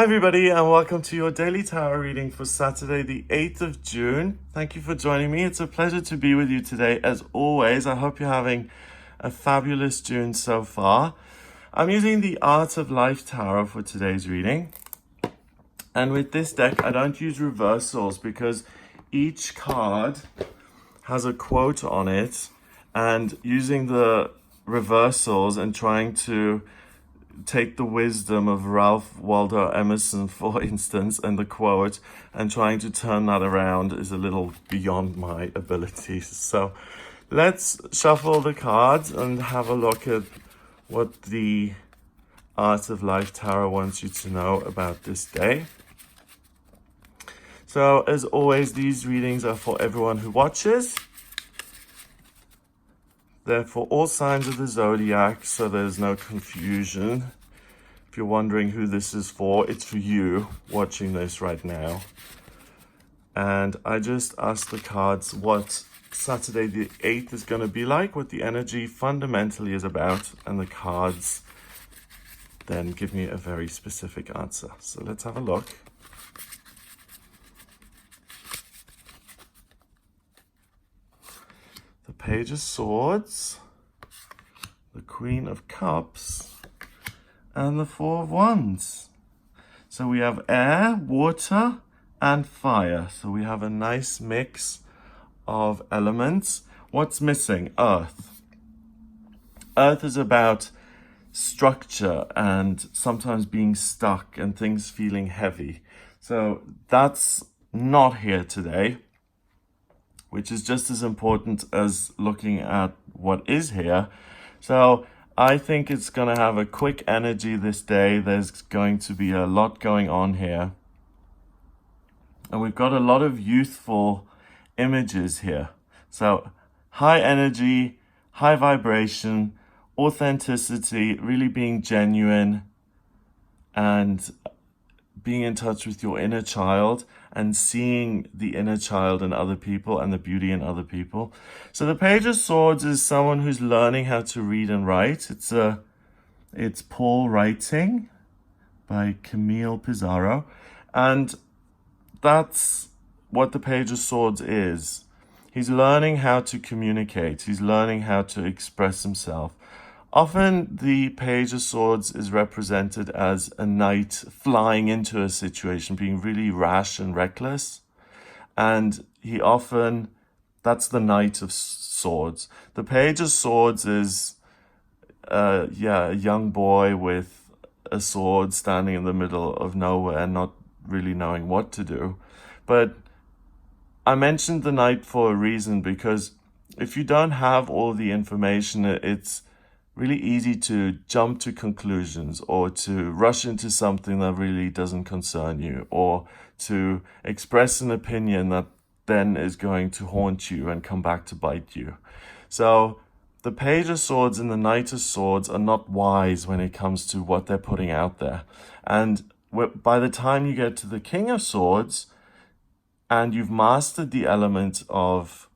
Hi everybody and welcome to your daily tarot reading for Saturday the 8th of June. Thank you for joining me. It's a pleasure to be with you today as always. I hope you're having a fabulous June so far. I'm using the Art of Life Tarot for today's reading. And with this deck I don't use reversals because each card has a quote on it, and using the reversals and trying to take the wisdom of Ralph Waldo Emerson, for instance, and the quote, and trying to turn that around is a little beyond my abilities. So let's shuffle the cards and have a look at what the Art of Life Tarot wants you to know about this day. So as always, these readings are for everyone who watches. They're for all signs of the zodiac, so there's no confusion. If you're wondering who this is for, it's for you watching this right now. And I just asked the cards what Saturday the 8th is going to be like, what the energy fundamentally is about, and the cards then give me a very specific answer. So let's have a look. The Page of Swords, the Queen of Cups, and the Four of Wands. So we have air, water, and fire. So we have a nice mix of elements. What's missing? Earth. Earth is about structure and sometimes being stuck and things feeling heavy. So that's not here today, which is just as important as looking at what is here. So I think it's going to have a quick energy this day. There's going to be a lot going on here. And we've got a lot of youthful images here. So high energy, high vibration, authenticity, really being genuine and being in touch with your inner child and seeing the inner child in other people and the beauty in other people. So the Page of Swords is someone who's learning how to read and write. It's Paul Writing by Camille Pizarro. And that's what the Page of Swords is. He's learning how to communicate. He's learning how to express himself. Often the Page of Swords is represented as a knight flying into a situation, being really rash and reckless. And that's the Knight of Swords. The Page of Swords is, a young boy with a sword standing in the middle of nowhere and not really knowing what to do. But I mentioned the Knight for a reason, because if you don't have all the information, it's really easy to jump to conclusions or to rush into something that really doesn't concern you, or to express an opinion that then is going to haunt you and come back to bite you. So the Page of Swords and the Knight of Swords are not wise when it comes to what they're putting out there. And by the time you get to the King of Swords and you've mastered the element of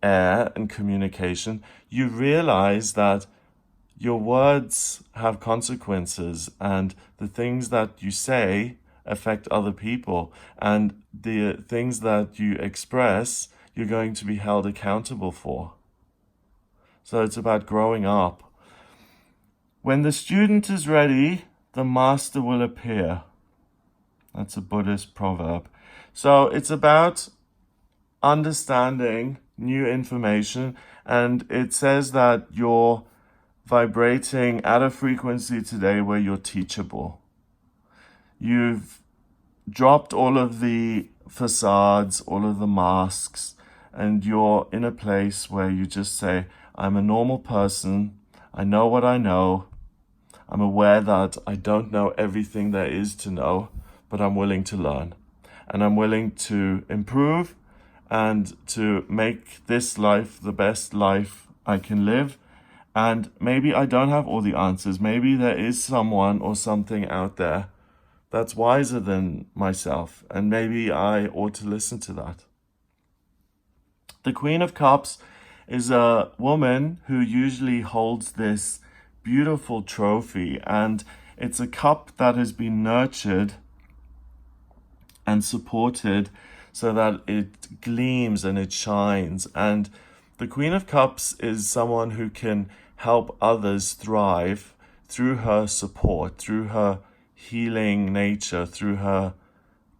air and communication, you realize that your words have consequences, and the things that you say affect other people, and the things that you express, you're going to be held accountable for. So it's about growing up. When the student is ready, the master will appear. That's a Buddhist proverb. So it's about understanding new information, and it says that you're vibrating at a frequency today where you're teachable. You've dropped all of the facades, all of the masks, and you're in a place where you just say, I'm a normal person, I know what I know, I'm aware that I don't know everything there is to know, but I'm willing to learn. And I'm willing to improve and to make this life the best life I can live. And maybe I don't have all the answers. Maybe there is someone or something out there that's wiser than myself, and maybe I ought to listen to that. The Queen of Cups is a woman who usually holds this beautiful trophy, and It's a cup that has been nurtured and supported so that it gleams and it shines. And the Queen of Cups is someone who can help others thrive through her support, through her healing nature, through her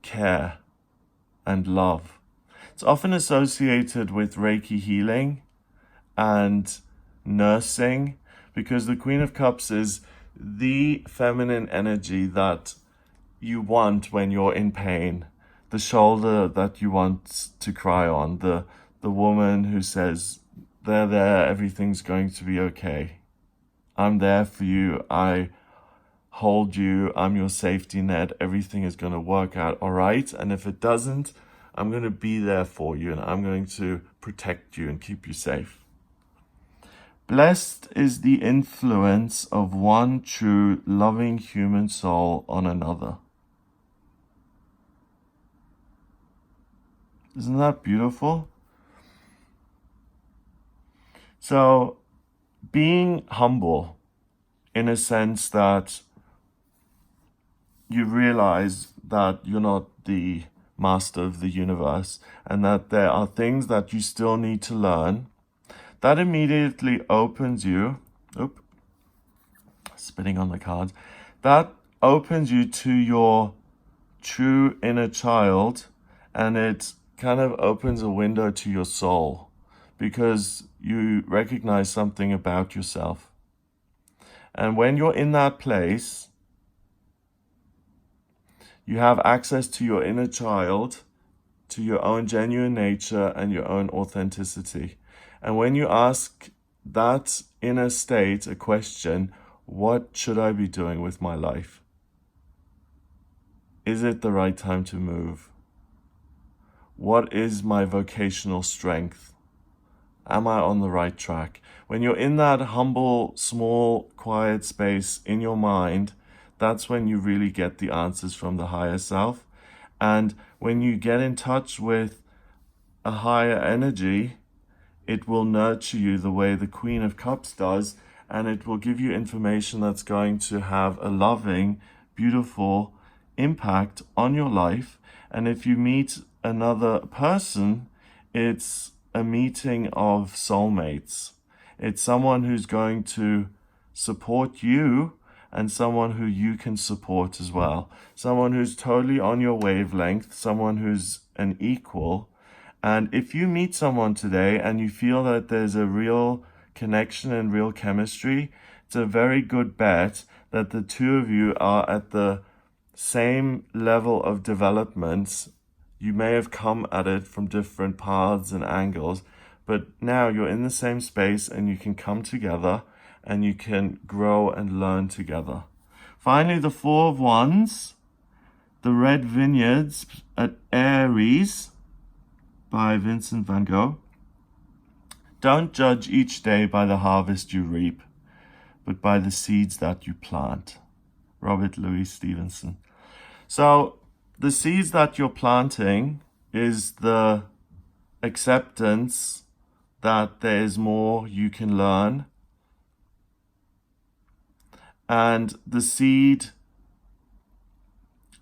care and love. It's often associated with Reiki healing and nursing, because the Queen of Cups is the feminine energy that you want when you're in pain, the shoulder that you want to cry on, the woman who says, there, everything's going to be okay. I'm there for you. I hold you. I'm your safety net. Everything is going to work out all right. And if it doesn't, I'm going to be there for you, and I'm going to protect you and keep you safe. Blessed is the influence of one true loving human soul on another. Isn't that beautiful? So, being humble in a sense that you realize that you're not the master of the universe and that there are things that you still need to learn, that immediately opens you, spitting on the cards, that opens you to your true inner child, and it kind of opens a window to your soul because you recognize something about yourself. And when you're in that place, you have access to your inner child, to your own genuine nature and your own authenticity. And when you ask that inner state a question, what should I be doing with my life? Is it the right time to move? What is my vocational strength? Am I on the right track? When you're in that humble, small, quiet space in your mind, that's when you really get the answers from the higher self. And when you get in touch with a higher energy, it will nurture you the way the Queen of Cups does, and it will give you information that's going to have a loving, beautiful impact on your life. And if you meet another person, it's a meeting of soulmates. It's someone who's going to support you and someone who you can support as well. Someone who's totally on your wavelength, someone who's an equal. And if you meet someone today and you feel that there's a real connection and real chemistry, it's a very good bet that the two of you are at the same level of development. You may have come at it from different paths and angles, but now you're in the same space and you can come together and you can grow and learn together. Finally, the Four of Wands, the Red Vineyards at Aries by Vincent van Gogh. Don't judge each day by the harvest you reap, but by the seeds that you plant. Robert Louis Stevenson. So the seeds that you're planting is the acceptance that there is more you can learn. And the seed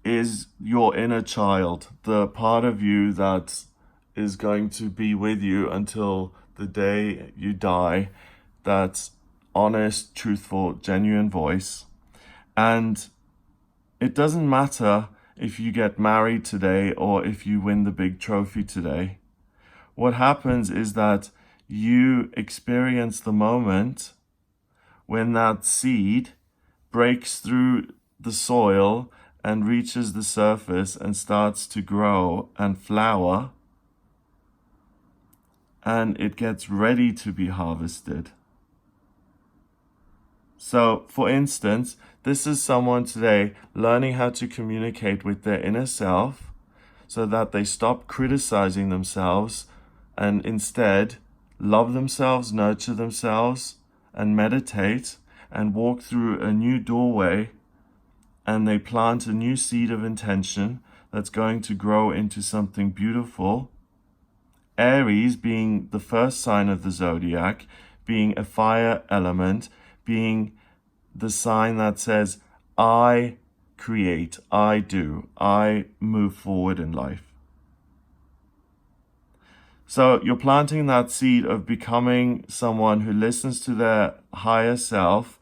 is your inner child, the part of you that is going to be with you until the day you die, that honest, truthful, genuine voice. And it doesn't matter if you get married today or if you win the big trophy today. What happens is that you experience the moment when that seed breaks through the soil and reaches the surface and starts to grow and flower, and it gets ready to be harvested. So, for instance, this is someone today learning how to communicate with their inner self so that they stop criticizing themselves and instead love themselves, nurture themselves, and meditate and walk through a new doorway, and they plant a new seed of intention that's going to grow into something beautiful. Aries being the first sign of the zodiac, being a fire element, being the sign that says, I create, I do, I move forward in life. So you're planting that seed of becoming someone who listens to their higher self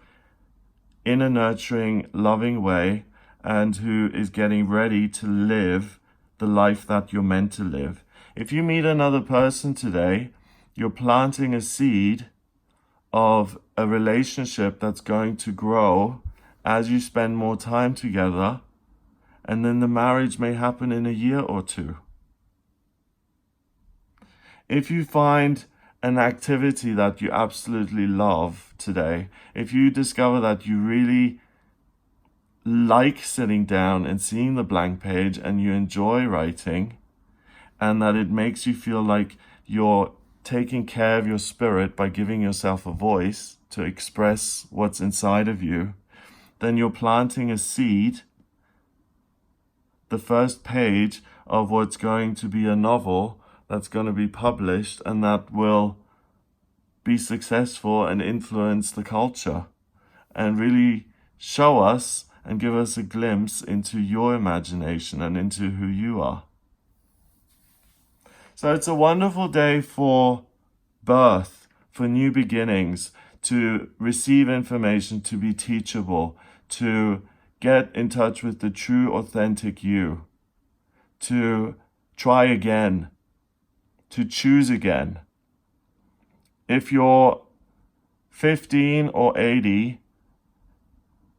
in a nurturing, loving way, and who is getting ready to live the life that you're meant to live. If you meet another person today, you're planting a seed of a relationship that's going to grow as you spend more time together, and then the marriage may happen in a year or two. If you find an activity that you absolutely love today, if you discover that you really like sitting down and seeing the blank page and you enjoy writing, and that it makes you feel like you're taking care of your spirit by giving yourself a voice to express what's inside of you, then you're planting a seed, the first page of what's going to be a novel that's going to be published, and that will be successful and influence the culture and really show us and give us a glimpse into your imagination and into who you are. So it's a wonderful day for birth, for new beginnings, to receive information, to be teachable, to get in touch with the true, authentic you, to try again, to choose again. If you're 15 or 80,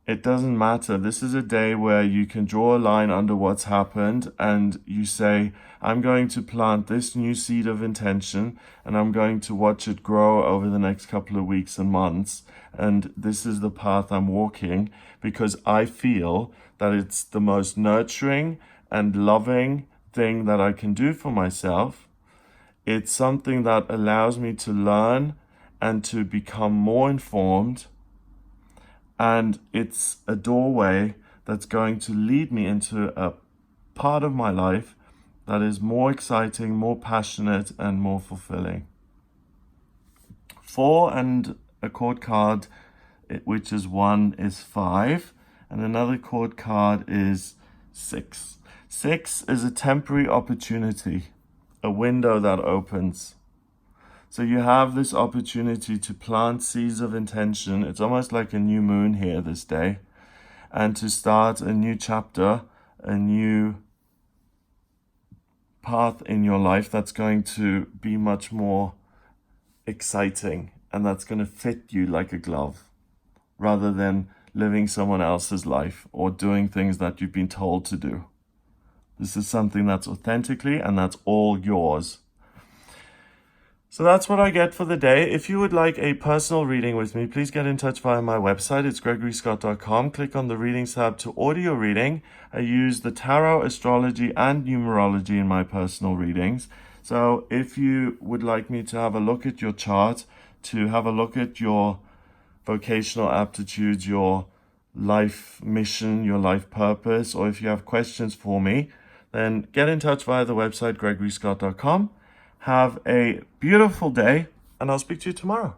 it doesn't matter. This is a day where you can draw a line under what's happened and you say, I'm going to plant this new seed of intention and I'm going to watch it grow over the next couple of weeks and months. And this is the path I'm walking because I feel that it's the most nurturing and loving thing that I can do for myself. It's something that allows me to learn and to become more informed. And it's a doorway that's going to lead me into a part of my life that is more exciting, more passionate, and more fulfilling. 4 and a chord card, which is 1, is 5, and another chord card is 6. 6 is a temporary opportunity, a window that opens. So you have this opportunity to plant seeds of intention. It's almost like a new moon here this day. And to start a new chapter, a new path in your life that's going to be much more exciting and that's going to fit you like a glove, rather than living someone else's life or doing things that you've been told to do. This is something that's authentically and that's all yours. So that's what I get for the day. If you would like a personal reading with me, please get in touch via my website. It's gregoryscott.com. Click on the readings tab to order your reading. I use the tarot, astrology, and numerology in my personal readings. So if you would like me to have a look at your chart, to have a look at your vocational aptitudes, your life mission, your life purpose, or if you have questions for me, then get in touch via the website gregoryscott.com. Have a beautiful day, and I'll speak to you tomorrow.